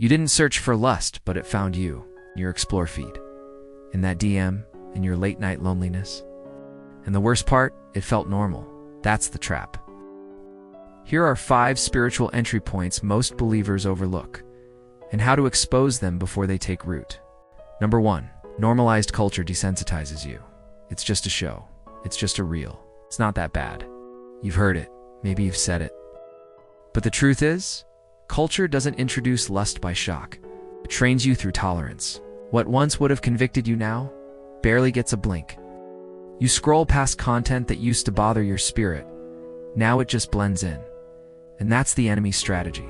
You didn't search for lust, but it found you, in your Explore feed, in that DM, in your late-night loneliness. And the worst part, it felt normal. That's the trap. Here are 5 spiritual entry points most believers overlook, and how to expose them before they take root. Number 1, normalized culture desensitizes you. It's just a show. It's just a reel. It's not that bad. You've heard it. Maybe you've said it. But the truth is, culture doesn't introduce lust by shock. It trains you through tolerance. What once would have convicted you now barely gets a blink. You scroll past content that used to bother your spirit. Now it just blends in. And that's the enemy's strategy.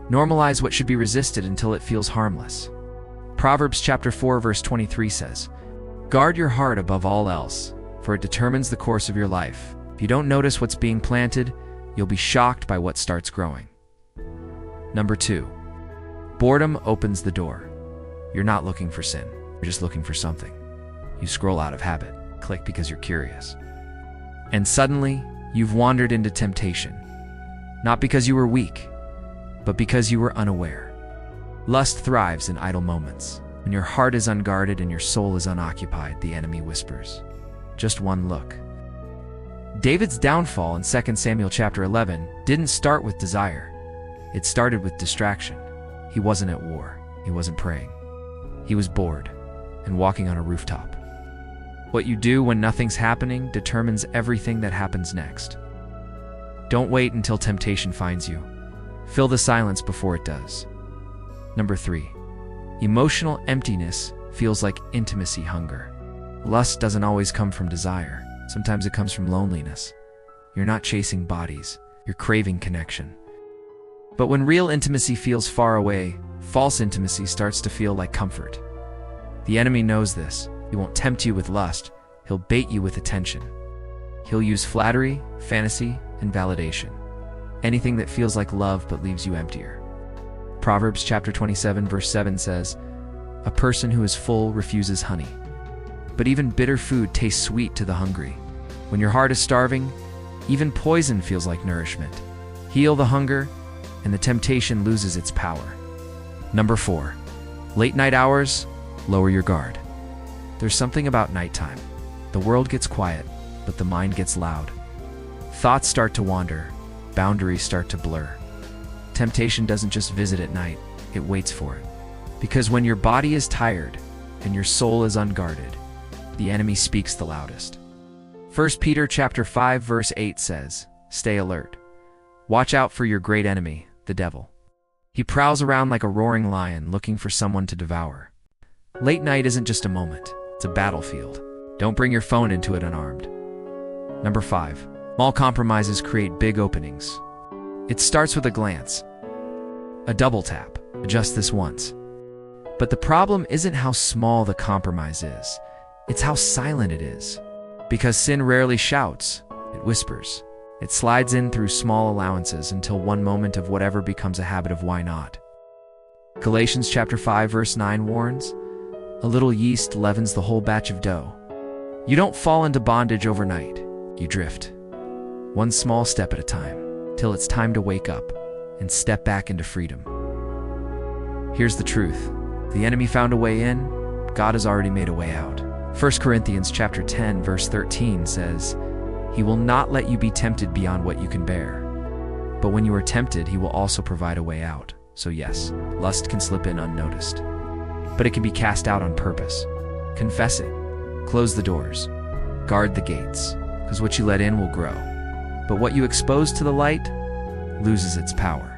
Normalize what should be resisted until it feels harmless. Proverbs chapter 4 verse 23 says, "Guard your heart above all else, for it determines the course of your life." If you don't notice what's being planted, you'll be shocked by what starts growing. Number 2, boredom opens the door. You're not looking for sin. You're just looking for something. You scroll out of habit, click because you're curious. And suddenly, you've wandered into temptation. Not because you were weak, but because you were unaware. Lust thrives in idle moments. When your heart is unguarded and your soul is unoccupied, the enemy whispers, "Just one look." David's downfall in 2 Samuel chapter 11 didn't start with desire. It started with distraction. He wasn't at war. He wasn't praying. He was bored and walking on a rooftop. What you do when nothing's happening determines everything that happens next. Don't wait until temptation finds you. Fill the silence before it does. Number 3, emotional emptiness feels like intimacy hunger. Lust doesn't always come from desire. Sometimes it comes from loneliness. You're not chasing bodies. You're craving connection. But when real intimacy feels far away, false intimacy starts to feel like comfort. The enemy knows this. He won't tempt you with lust. He'll bait you with attention. He'll use flattery, fantasy, and validation. Anything that feels like love but leaves you emptier. Proverbs chapter 27 verse 7 says, "A person who is full refuses honey. But even bitter food tastes sweet to the hungry." When your heart is starving, even poison feels like nourishment. Heal the hunger, and the temptation loses its power. Number 4, late night hours, lower your guard. There's something about nighttime. The world gets quiet, but the mind gets loud. Thoughts start to wander, boundaries start to blur. Temptation doesn't just visit at night, it waits for it. Because when your body is tired and your soul is unguarded, the enemy speaks the loudest. 1 Peter chapter 5 verse 8 says, "Stay alert. Watch out for your great enemy, the devil. He prowls around like a roaring lion looking for someone to devour." Late night isn't just a moment, it's a battlefield. Don't bring your phone into it unarmed. Number 5, small compromises create big openings. It starts with a glance, a double tap, just this once. But the problem isn't how small the compromise is, it's how silent it is. Because sin rarely shouts, it whispers. It slides in through small allowances until one moment of whatever becomes a habit of why not. Galatians chapter 5 verse 9 warns, "A little yeast leavens the whole batch of dough." You don't fall into bondage overnight, you drift. One small step at a time, till it's time to wake up and step back into freedom. Here's the truth. If the enemy found a way in, God has already made a way out. 1 Corinthians chapter 10 verse 13 says, "He will not let you be tempted beyond what you can bear. But when you are tempted, he will also provide a way out." So yes, lust can slip in unnoticed. But it can be cast out on purpose. Confess it. Close the doors. Guard the gates, because what you let in will grow. But what you expose to the light loses its power.